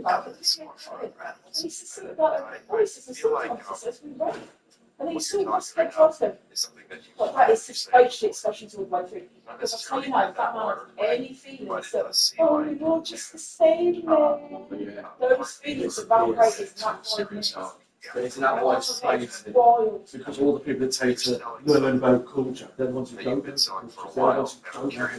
that, but this is something about this is a subconscious, we write. And he's still wants to get close to him. But that is just bullshit, especially to all the way through. Because I tell you now, that man has any feelings that, oh, you're just the same man. Those feelings evaporate is not one. But isn't that why it's space? Because all the people that take to learn about culture, they're the ones who don't get culture. They're the ones who don't have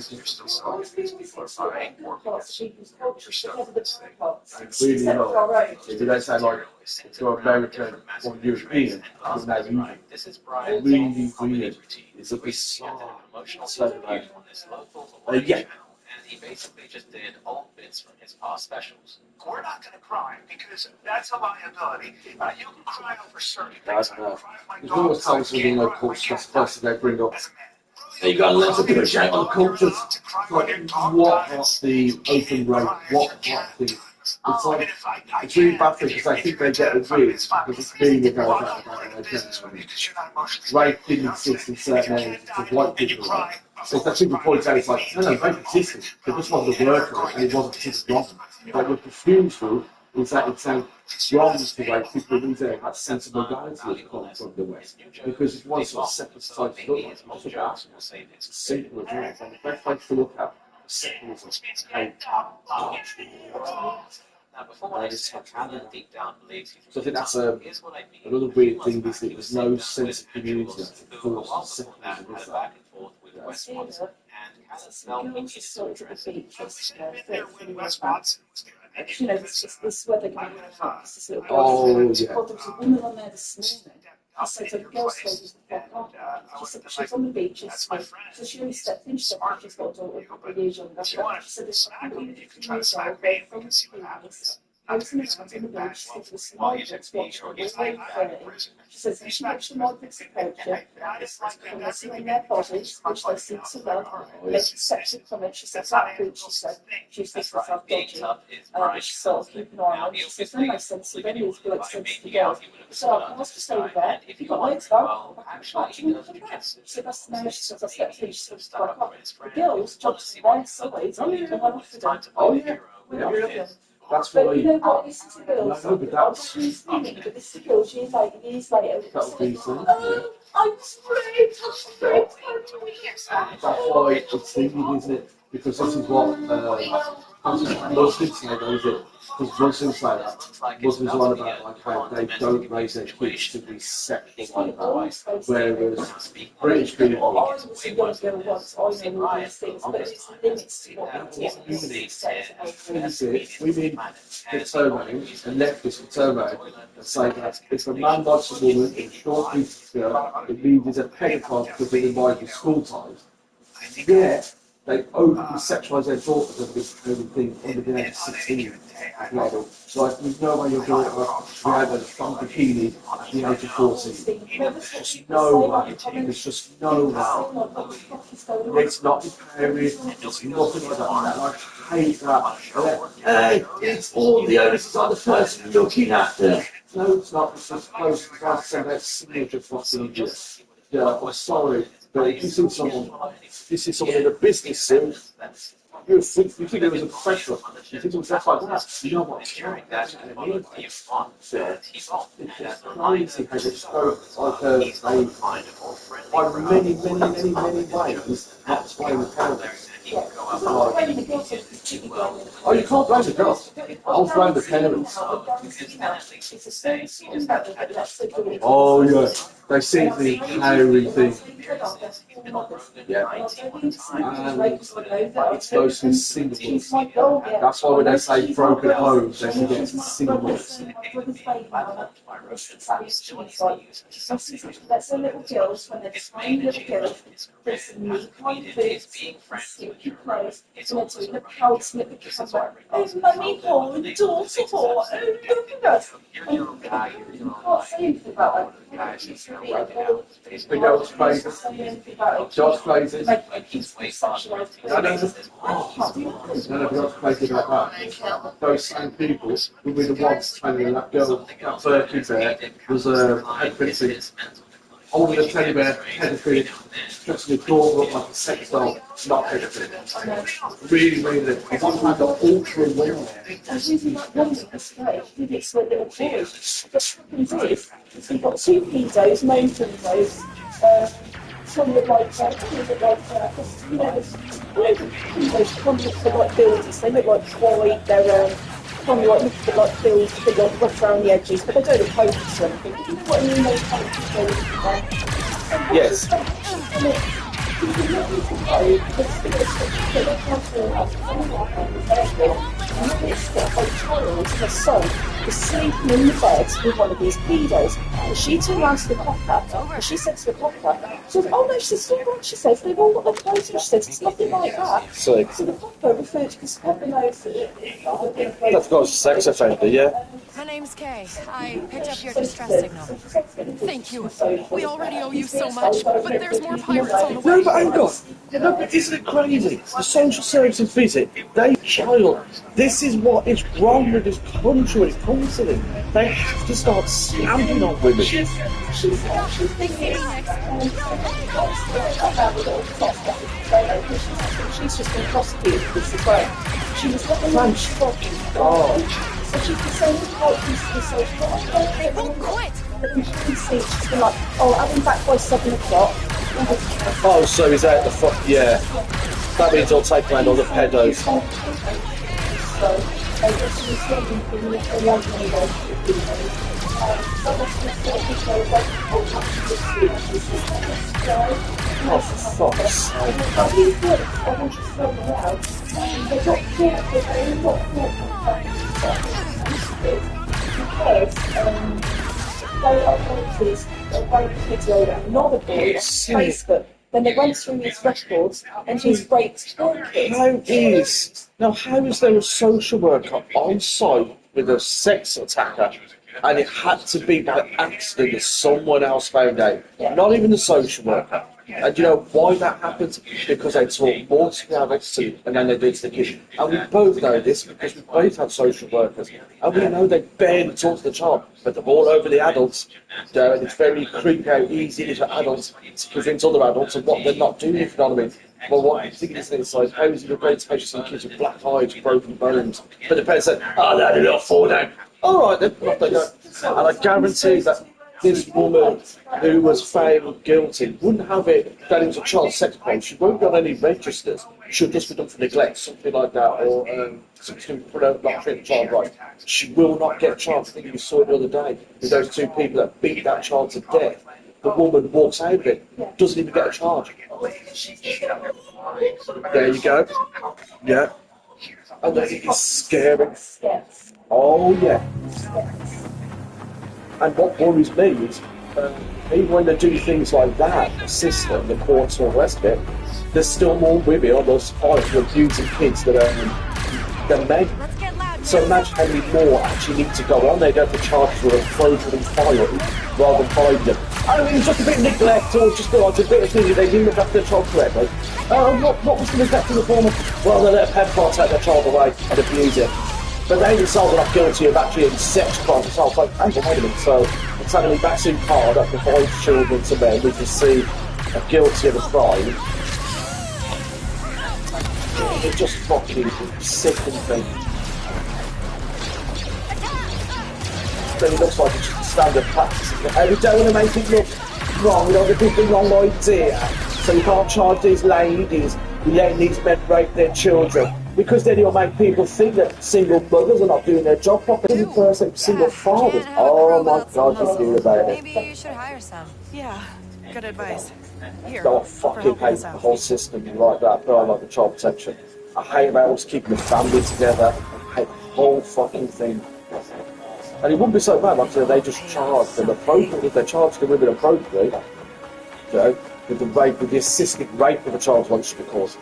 really not. If they say like, if you're American or European, it's not really weird. It's a bit so yeah. He basically just did old bits from his past specials. We're not going to cry because that's a liability. You can cry over certain That's things. enough. There's always times when you know cultures, first they bring up. You got to learn to appreciate other cultures. Like, what are the open rate? What the. It's like, it's really bad thing because I think they get it weird because it's being a go about their parents. Rape didn't exist in certain areas of white people. So if that people point out, it's like, no, rape existed. It just wasn't a word for it and it wasn't considered wrong. But with refusal, is that it's wrong to rape people who there that sensible guidance that come from the West. Because if you want to sort of separate society to look at, it's not about it's as simple as that. And the best place to look at secularism. Now, before I say Alan deep down believes he's So I think that's here's what I mean. another weird thing is that there's no sense of community that Who forces that had a secularism. back and forth with Wes Watson, and Alan felt he needed to address it. You know, this weather going on, this little girl. Oh, yeah. There was a woman on there this morning. I said to the girls, told us to fuck off. She said she's on the beach, so she only stepped in, she said, she's got a daughter, a year younger. She said, there's something you can use out there from the penis. I was in the house on the beach, she said, there's some migrants watching all the way 30. She says, and she watched the migrants approach her, and they're seeing their bodies, which they seem to love, make separate from it. She said, that food, she said, she thinks herself dodgy. She sort of keep an eye on it. She says, no, makes sense to them, it's like sense to go. So I was just over there, if you've got legs, go. She said, that's the name. She says, I stepped in, she said, the girls jumped to their sides and went off to them. Oh, yeah. That's But why. you know what, this is the girls. No, but that's. She's thinking, but this is the girls, she's like, years later. That'll be so. Oh, I'm raped, That's why it's thinking, isn't it? Because this is what Muslims say, though, is it? Because Muslims say that. Muslims are on about like how they don't raise their kids to be sexual like that. Whereas British people. I was a young girl once, I know all these things, but it's limits to what we do. We need to turn around and leftists to turn around and say that if a man likes a woman in a short piece of skirt, it means he's a pedophile because they're invited to school times. Yeah, they openly sexualise their daughters and everything under the age of 16 level. So like, there's no way your daughter behind a fun bikini at the age of 14. There's just no way. There's just no way. It's not empowering. It's nothing like that. And I hate that. Hey, it's all the onus is on the person looking at them. No, it's not. It's just close to trying to send out signature fucking idiot. Yeah, I'm sorry. But if you see someone in a business suit, you think it was a professional. You think it was just like that. You know what? It's crazy how they just go like by many ways not displaying the parents. Oh, you can't blame the girls. I'll blame the parents. Oh, yeah. They see the empowering thing. Yeah. And it's mostly singles. That's why when they say broken homes, they forget singles. That's a little girls, when they're tiny little girls, there's some music on the sticky clothes, and they're doing the pouts with the camera. Oh, mummy, oh, daughter, oh, look at us. And you can't say anything about that. The girls' faces. Josh faces. None of girls' faces like that. Those same people will be the ones telling that girl, that Birkin there, was a head fencing. holding a teddy bear, pedophile, dressing your daughter up like a sex doll, not pedophile. Really, really. I want to have the ultra aware. I really like one of this way. He did it to a little boy. What happens is we've got two pedos, known pedos. Some look like some look like you know, those convicts are like builders. They look like white. They're kind of like look a bit like builders, a bit like rough around the edges, but they don't look hopeless or anything. You know what I mean? Those kind of people. Yes. Child, her son, was sleeping in the bed with one of these pedos. And she turned around to the copper, and she said to the copper, she said, oh no, she said, it's all right, she says, they've all got their clothes on, she said, it's nothing like that. So the copper referred to, because the copper knows that That's got sex offender, yeah? My name's Kay. I picked up your distress signal. Thank you. We already owe you so much, but there's more pirates on the way. No, but hang on. No, but isn't it crazy? The social services visit, they child. This is what is wrong with this country when it comes to them. They have to start slamming on women. She's just been prosecuted for this as well. She was at the lunch talking. So she's been saying, Won't quit! you can see she's been like, oh, I'll be back by 7 o'clock. Oh, so is that the fuck? Yeah. That means I'll take around all the pedos. Oh, for fuck's Facebook. Then they went through his records and he's raped 4 kids. How is there a social worker on site with a sex attacker and it had to be by accident that someone else found out? Not even the social worker. And do you know why that happens? Because they talk more to the adults and then they do it to the kids. And we both know this because we both have social workers. And we know they barely talk to the child, but they're all over the adults. And it's very creepy how easy it is for adults to convince other adults of what they're not doing, if you know what I mean. Well, what I'm thinking is inside, how is it great to picture some kids with black eyes, broken bones? But the parents say, oh, they're a little fall down. All right, then, off they go. And I guarantee that this woman who was found guilty wouldn't have it that it was a child sex crime. She won't be on any registers. She'll just be done for neglect, something like that, or something for not treating the child right. She will not get charged. I think you saw it the other day with those 2 people that beat that child to death. The woman walks out of it, doesn't even get a charge. There you go. Yeah. And then it is scary. Oh, yeah. And what worries me is, even when they do things like that, the system, the courts, all the rest of it, there's still more women on those files who are abusing kids than men. So imagine how many more actually need to go on. They go for charges with a frozen and filed rather than hide them. I mean, it's just a bit of neglect or just a bit of thing. They didn't look after their child correctly. What was the neglect in the form of? Well, they let a pedophile take their child away and abuse it. But they themselves are not guilty of actually sex crimes themselves. Like, hang on, wait a minute. So it's having a vaccine card that provides children to men we can see are guilty of a crime. It just fucking sickens me. Then it looks like it's just a standard practice. And we don't want to make it look wrong. We don't want to give the wrong idea. So you can't charge these ladies with letting these men rape their children. Because then you'll make people think that single mothers are not doing their job properly. Single fathers. Oh my God, you feel about it. Maybe you should hire some. Yeah, good advice. Here, I fucking hate the whole system like that, but I like the child protection. I hate about us keeping the family together. I hate the whole fucking thing. And it wouldn't be so bad, like I said, they just charge them appropriately. If they charge the women appropriately, you know, with the rape, with the assisted rape of a child, what it should be called.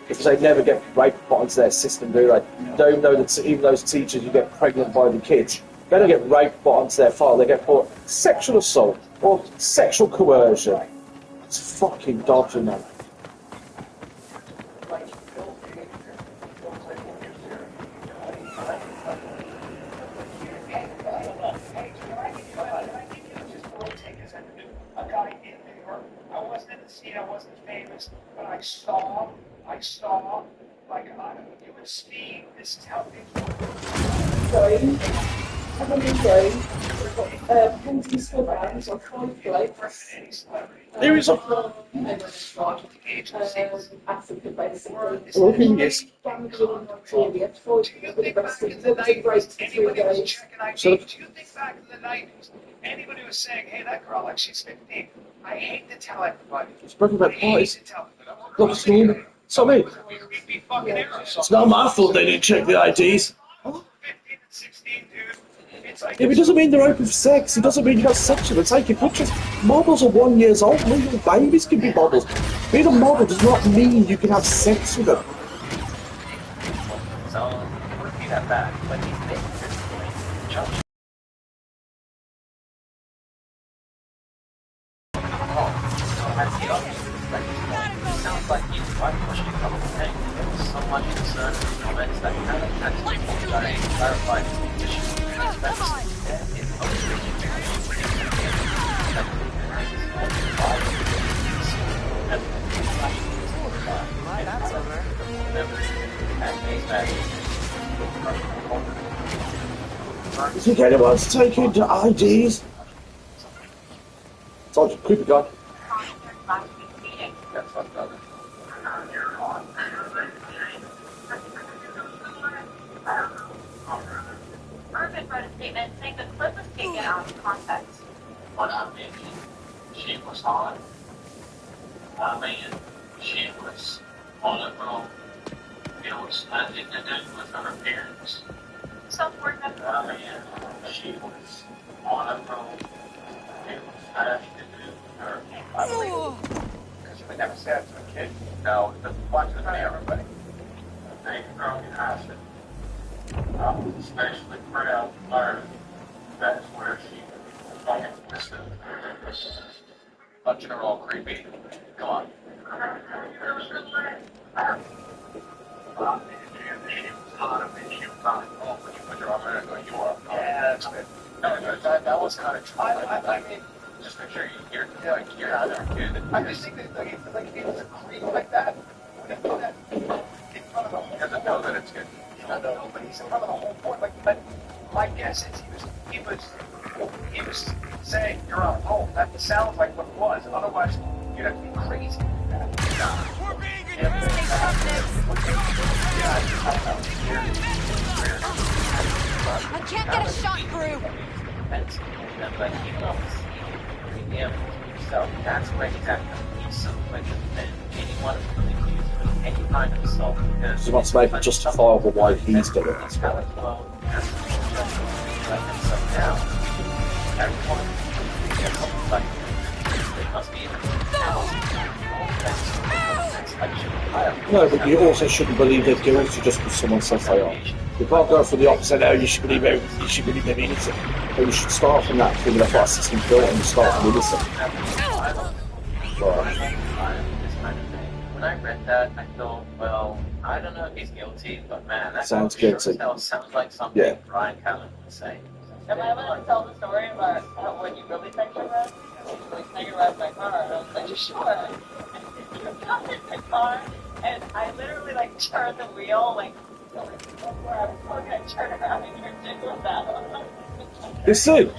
Because they never get rape put onto their system, do they? You don't know that even those teachers who get pregnant by the kids, they don't get rape put onto their file, they get put sexual assault or sexual coercion. It's fucking dodgy, man. A guy wasn't famous, but I saw, like, you and Steve, this is how things work. Going, and then in going, we've got Henry Swibbans on 5 blokes. There is a Africa, basically. well, who is? Gambia and Nigeria, 4 with the rest of the great for 3 Anybody was days. checking ID, So- do you think back in the 90s, anybody was saying, hey, that girl, like, she's 15? I hate to tell everybody. It's broken I about hate parties. to tell them. Look, it's normal. It's not me. We'd be fucking arrows. It's not my fault they didn't check the IDs. 15 and 16, dude. It's like, If it doesn't mean they're open for sex, it doesn't mean you have sex with them. Taking pictures. Models are 1 year old. Little babies can be models. Being a model does not mean you can have sex with them. So, repeat that back. But these things are judged. Sounds like you pushing a couple of things. There was so much concern in the comments that kind of had to clarify this position. You think anyone's taking the IDs? Told you, creepy guy. That's what brother. Urban wrote a statement saying the clip was taken out of context. What I mean, she was hot. I mean, she was on a roll. It was nothing to do with her appearance. Self-worth of I mean, she was on a roll. It was nothing to do with her. I believe. because you would never say that to a kid. No, the Watch it on everybody. big broken acid. I was especially proud to learn that's where she listed. But you're all creepy. Come on. Yeah, that's good. No, that was kind of true. I mean, Just make sure you're out there, dude. I just think that, like, if he was a creep like that, would he do that in front of the whole Doesn't know that it's good. No, but he's in front of the whole board. Like, but my guess is he was saying you're on hold. That sounds like what it was. Otherwise, you'd have to be crazy. I can't get a shot through. That's like he knows. Yeah. So that's where he's at. He's so quick that anyone is really accused of any kind of assault because So that's make it justifiable why he's doing it. that's how it's well. That's and so now everyone gets like they must be No, but you also shouldn't believe they're guilty just because someone says they are. You can't go for the opposite now, you should believe everything, you should believe they're innocent. But you should start from that thing that's what system built and start from innocent. When I read that, I thought, well, I don't know if he's guilty, but man, that Sounds sure guilty. as hell sounds like something Yeah. Brian Callen would say. Am I allowed to tell the story about what you really pictured us? Like, now you're riding my car. And I was like, sure. You got in the car, and I literally, like, turned the wheel, like, where I was looking, I turned around and your dick was out. Listen,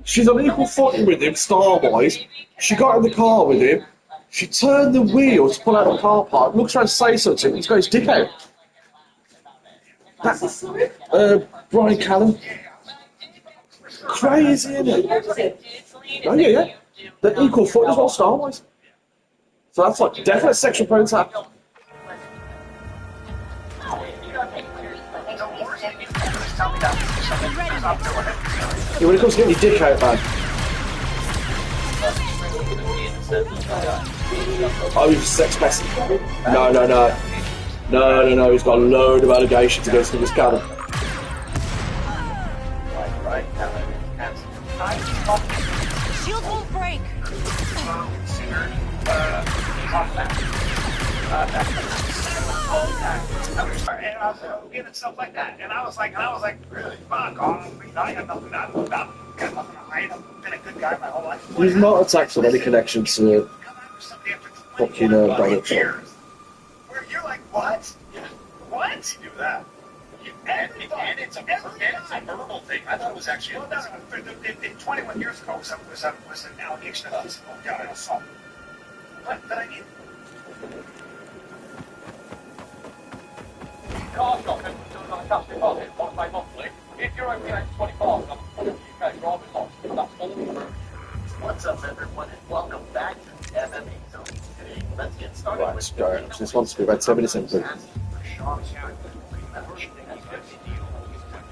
she's on equal footing with him, star-wise. She got in the car with him. She turned the wheel to pull out of the car park, looks around to say something, he's got his dick out. That's the story. Brian Callen. Crazy, isn't it? Oh, yeah. They're equal footing as well, star-wise. So that's like definite sexual contact. Yeah, when it comes to getting your dick out, man. Oh, he's a sex pest. No, he's got a load of allegations against him, this Callen. Shield won't break. And I was looking at stuff like that, and I was like, really, fuck off. I got nothing to hide. I've been a good guy my whole life. He's not attacked on any connection to something after 20 Fucking Donald Trump. years. Where you're like, what? Yeah. What? Do that. And it's a verbal thing. I thought it was actually. Well, no. 21 years ago, was an allegation of physical assault. But I mean. Car shopping does not cash deposit once by monthly. If you're over the age of 25 and on the UK driving license, that's all true. What's up, everyone, and welcome back to the MMA Zone. Today, let's get started Right, with go. This one's to be about 10 minutes in, please. Sean Strickland rematch.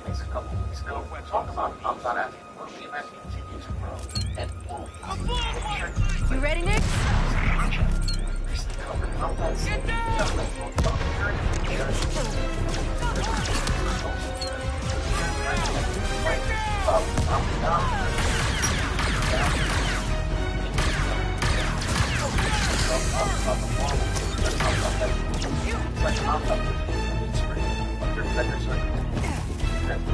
As a couple weeks ago, we're talking about combat asking for a rematch continue to grow. And You ready, Nick? recently covered combat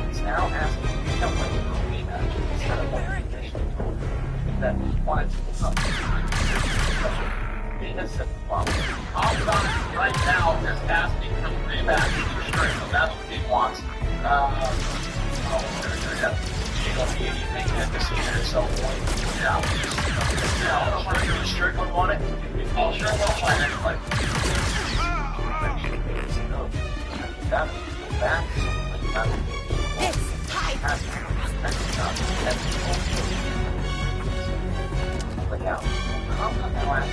He's now asking to become like a rematch instead of like a conditioning that wanted to come. I'm right now just asking for the rematch for straight, so that's what he wants. You make that decision at some point. Yeah. I'll Strickland on it. I'll sure won't find anybody. It's tight. But now, I'm not going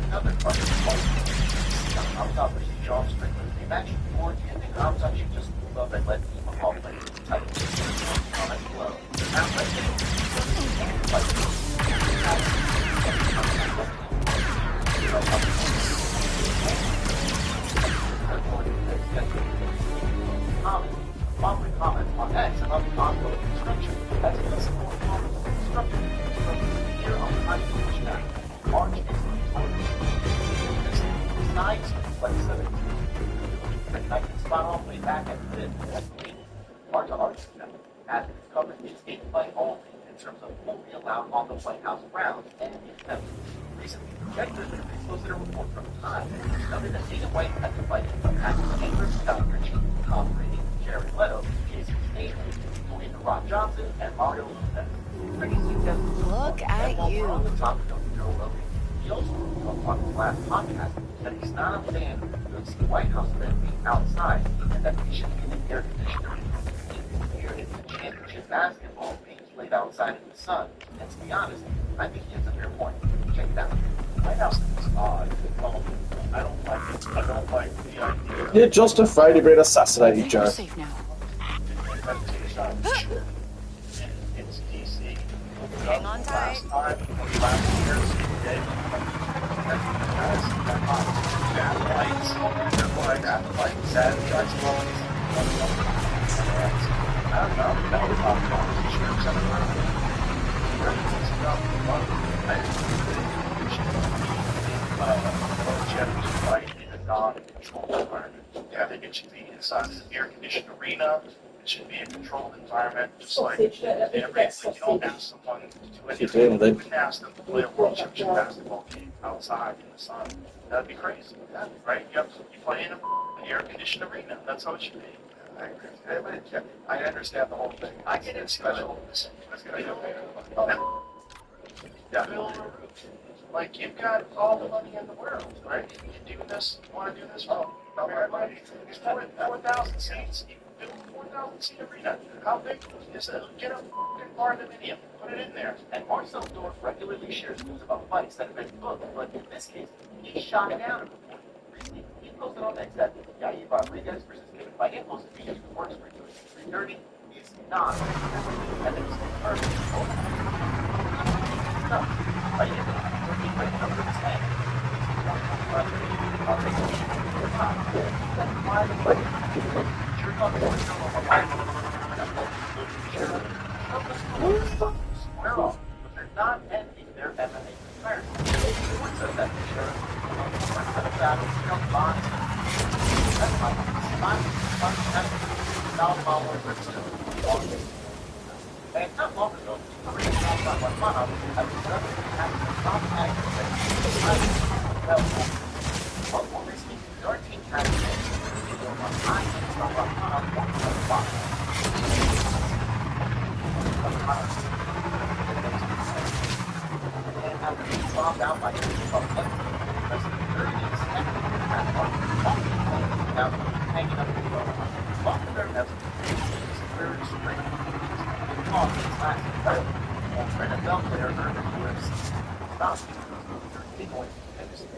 another question. I'm not versus John Strickland. They've actually more ending. I'm actually just love and let people all play tight. Comment below. Comment on X and other ongoing construction. That's a list of construction. Here on the high push back. March is besides like 17. I can spot all the way back at the hard to argue as it's covered its in-play only in terms of what we allow on the White House grounds, and it has recently projected exposed their report from time noted that Dana White had to fight attacking Chambers, Scott Ritchie, Tom Brady, Jared Leto, Jason Statham, Dwayne The Rock Johnson, and Mario Lopez. Look at you. On the topic of Joe Rogan, he also spoke on his last podcast that he's not a fan of the White House event being outside and that we should be in the air conditioner. Here is the championship basketball being played outside in the sun. And to be honest, I think he has a fair point. Check it out. White House is odd. I don't like it. I don't like the idea. You're just afraid of being assassinated, Joe. You're safe now. It's DC. Hang on tight. Last year, I think it should be inside an air-conditioned arena. It should be a controlled environment, just like every. You don't ask someone to do anything. You wouldn't ask them to play a world championship basketball game outside in the sun. That'd be crazy, right? You play in an air-conditioned arena. That's how it should be. I agree. I understand the whole thing. I get it special. Yeah. Like, you've got all the money in the world, right? You do this, you want to do this, well, everybody, it's 4,000 seats. You build a 4,000 seat arena. How big is it? Get a fucking barndominium, put it in there. And Marcel Dorff regularly shares news about fights that have been booked, but in this case, he shot down a report. Recently, he posted on X that Yair Rodriguez versus Kevin Feige posted videos who works for 330 is not and then he's confirmed. Number 10. Square off, but they're not ending their MMA comparison. Someone says that and not long ago, about hanging up the phone. Lots of their messages. Very straight. Long classic. Well, NFL player earned a UFC. Stop. They're going to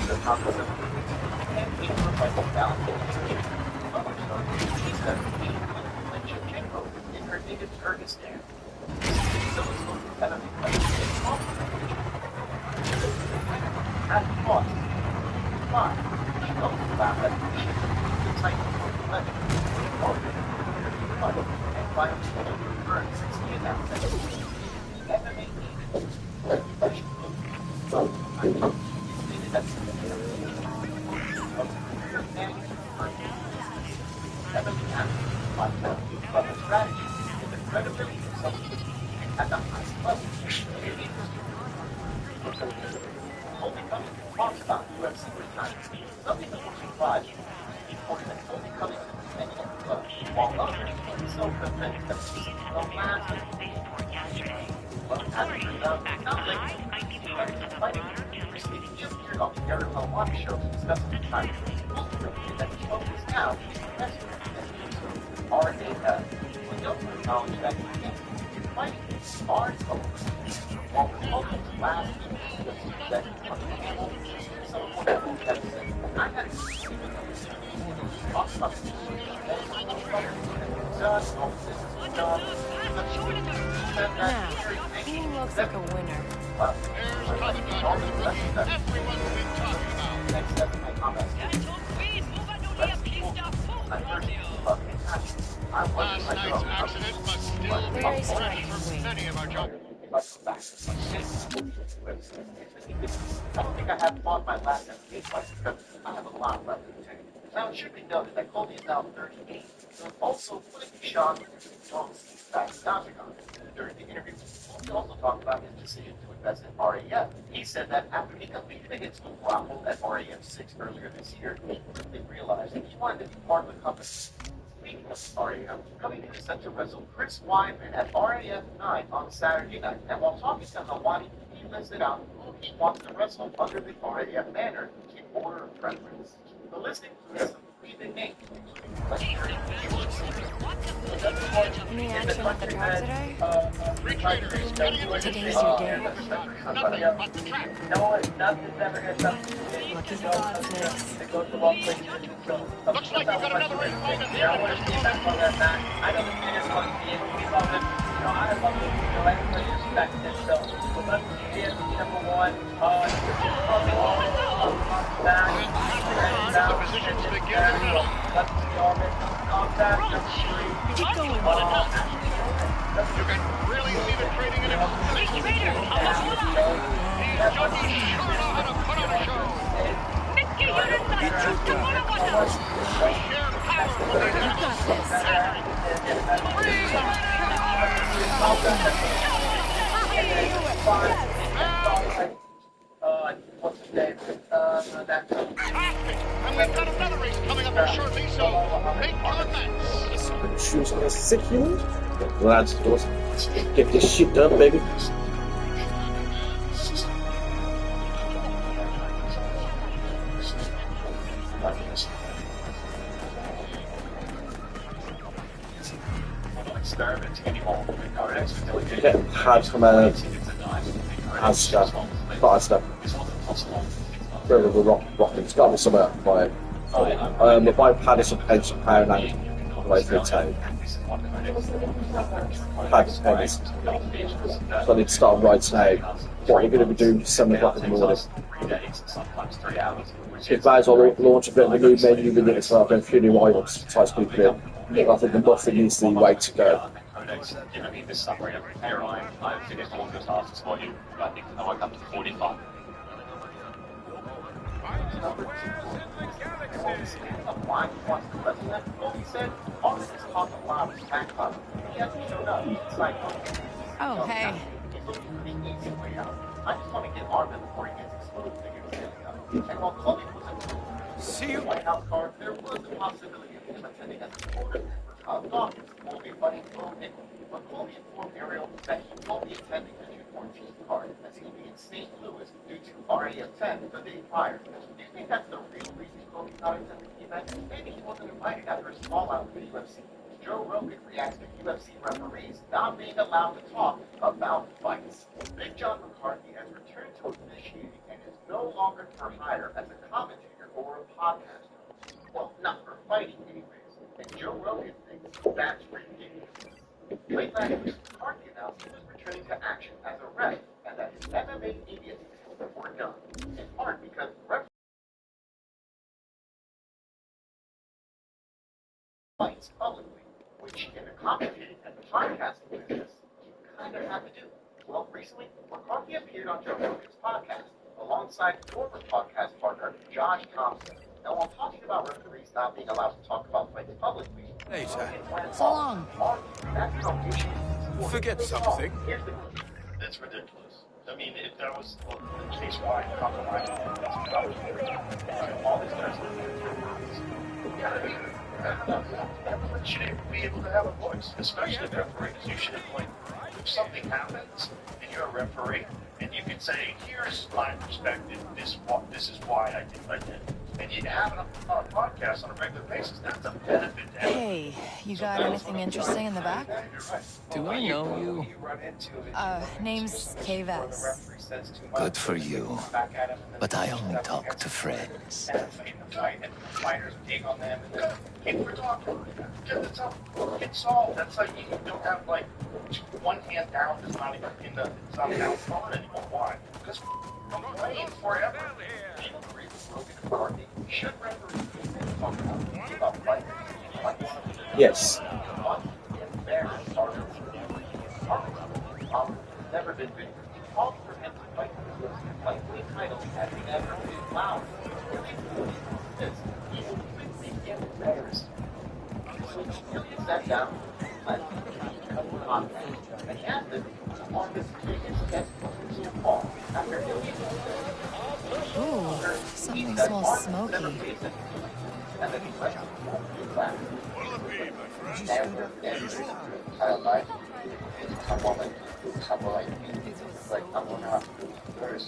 the top of the and he was like a balance. He said, when Chael in her native Kyrgyzstan, so it's going to have a at cost. Fine. She knows about that. The type of legend. And finally, earn 16 now. MMA so, I stated that but the strategy is the credibility of something at the highest level. Only coming to talk about UFC retirement. Some people were surprised reporting that only coming to defend the club, while others self-defended the last well, having done nothing. Fighting he appeared on the Gary Gowatch show to discuss the retirement. Ultimately, that he focused now is the best RAF. We don't acknowledge that he is fighting hard over. While the Republicans last week that on the panel, some of what I had said. I had talked about this. Now, who looks like a winner? There's coming down everyone's been talking about. Next step in my comments. Last night's accident must still be fresh for many of our judges. I don't think I have fought my last MMA fight because I have a lot left in the tank. Now, it should be noted that Colby is now 38, so also putting me shocked on back in Octagon. During the interview, Colby also talked about his decision to invest in RAF. He said that after he competed against Gowatch at RAF 6 earlier this year, he quickly realized that he wanted to be part of the company. Speaking of RAF, coming in set to wrestle Chris Weidman at RAF 9 on Saturday night, and while talking to Hawaii, he listed out who he wants to wrestle under the RAF banner in order of preference. The listing includes some pretty big names, including legendary Any action at the track today? Three trainers cutting into Today's your day. nothing but the track. Nothing's ever going to stop. Lucky for God's sakes. It goes the long way. Looks like you've got another ring fight in Yeah, I here. want to see back on that match. I know the fans want to see it. We love it. I love it. Everybody respects it. So, let's see it. Number one. The positions begin to settle. Let's see all this. Contact number 3. Keep going. You can really see the training in him. These jockeys sure know how to put on a show. Sheer power when they You got this. What's his name? That's And we've got another race coming up here shortly, so make your bets. Shoes on a sick human. Lads, get this shit done, baby. experimenting anymore. Our extra Yeah, had command, has stuff, fire stuff. Where the rocking, it's got to be somewhere by if I had some pension power landing on the way through town. Package pennies. So I need to start right now. What we're going to be doing 7 o'clock in the morning. It may as well launch a bit of a new menu with it as well, then a few new items, ties people in. I think the muffin is the way to go. Given this summary of the airline, I've finished all the tasks for you. I think I woke up to 45. Why he wants to wrestle that? Well, he said, all this is talking about his back up. He hasn't showed up. It's like, Oh, hey. he's looking for the easy way out. I just want to get Armin before he gets exposed to figure And while Chloe was in the White House card, there was the possibility of him attending as a supporter for Todd Dawkins, who will be running for Nickel. But Chloe informed Ariel that he won't be attending the June 14th card, as he'll be in St. Louis due to RAF 10 the day prior. Do you think that's the real reason Chloe not attend the event. Maybe he wasn't invited after his fallout with the UFC. Joe Rogan reacts to UFC referees not being allowed to talk about fights. Big John McCarthy has returned to officiating and is no longer for hire as a commentator or a podcaster. Well, not for fighting anyways. And Joe Rogan thinks that's ridiculous. Late last week, McCarthy announced he was returning to action as a ref and that his MMA media days were done. In part because fights publicly, which in the commentating and the podcasting business, you kind of have to do. Well, recently, McCarthy appeared on Joe Rogan's podcast alongside former podcast partner Josh Thompson. Now, while talking about referees not being allowed to talk about fights publicly, Later. So long. Forget something. It's ridiculous. I mean, if that was the case, why compromise? All these guys everyone should be able to have a voice, especially referees. You should, like, if something happens and you're a referee, and you can say, here's my perspective, this is why I did what I did. And you have it on a podcast on a regular basis, that's a benefit to everyone. Hey, you got anything interesting in the back? Do I know you? Name's Kayves. Good for you. But I only talk to friends. Fighters dig on them, and then if we're talking like that, it's solved. That's like you don't have like one hand down. It's not even in the. It's not down front anymore. Why? Because I'm playing forever. People agree with Rogan and McCarthy. Should referees talk about fighting? Yes. Never been bigger. He called for him to fight for the lightweight title as he never been allowed. He will quickly get embarrassed. So he sat down and cut the contact. And he asked him on his biggest test to fall after Ooh, something smells smoky. and then he went to class.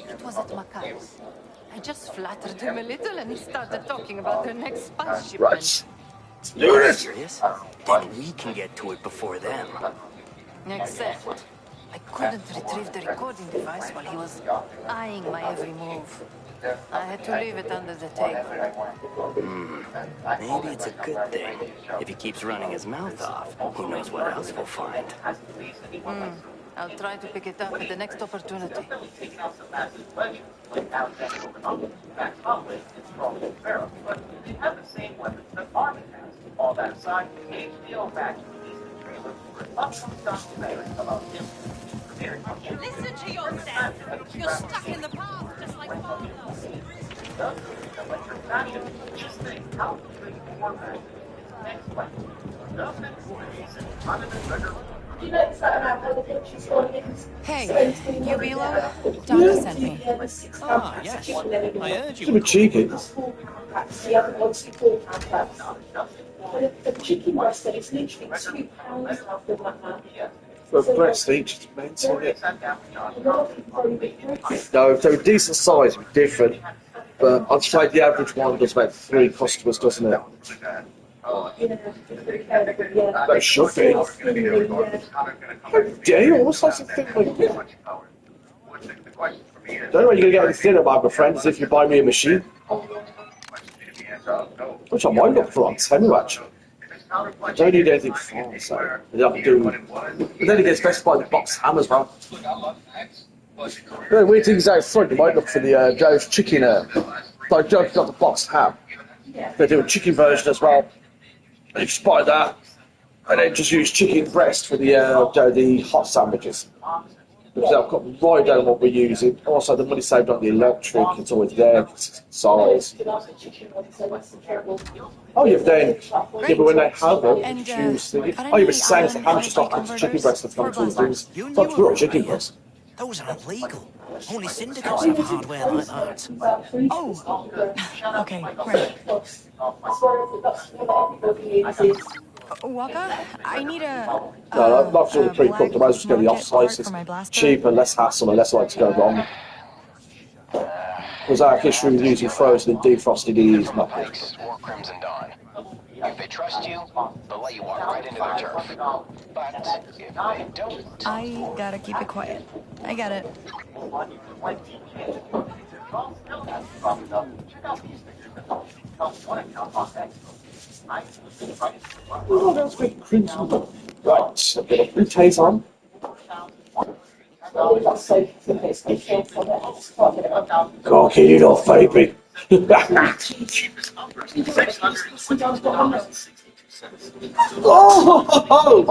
It was at Macau's. I just flattered him a little and he started talking about their next spice shipment. Right. Let's do this. Serious? Then we can get to it before them. Except, I couldn't retrieve the recording device while he was eyeing my every move. I had to leave it under the table. Maybe it's a good thing. If he keeps running his mouth off, who knows what else we'll find. I'll try to pick it up at the next opportunity. Taking out some massive legends like Alexander Volkanovski, Max Holloway, and Charles Ferro, but they have the same weapons that Armin has. All that aside, HBO back released the trailer for an upcoming documentary about him. Listen to yourself. You're stuck in the past, just like father. Just think how big format is next fight. Nothing reason other than McGregor. Do you notice that around how the pictures on it? Hey, you Bilo? Donna sent me. Ah, yes. I heard Should you. be cheeky. The other one's four contracts. The chicken breast that is literally £2 after that. For breast each, it's mental. A lot of people probably make No, if they're a decent size, it'd be different. But I'd say the average one does about 3 customers, doesn't it? That should be. How dare you? What's that thing like? Don't know when you're going to get anything about my friends if you buy me a machine. Which I might look for on Temu actually. I don't need anything far, so I can do. But then it gets best by the box ham as well. The weird thing is out front, you might look for the Joe's chicken. Like Joe's got the boxed ham. They do a chicken version as well. And you just buy that, and then just use chicken breast for the hot sandwiches. Because I've got right down what we're using. Also, the money saved on the electric, it's always there, it's size. Oh, you've then, yeah, but when they have them, And, choose the. are Oh, you've any been saying it's a ham, island just not energy chicken breast that's converters come to things. You It's knew like pure it, chicken right? breast. Those are illegal. Only syndicates have hardware like that. Oh, okay, right. Waka, I need a. No, that's all the pre-cooked. I might as well just get the black off slices. market part for my blaster. Cheaper, less hassle, and less likely to go wrong. Because our history with using frozen and defrosted is not good. Or Crimson Dawn. If they trust you, they'll let you walk right into their turf. But if they don't... I gotta keep it quiet. I got it. Oh, that's great. Crimson Dawn. Right, I've got a blue tape on. God, get it off, baby. Oh, my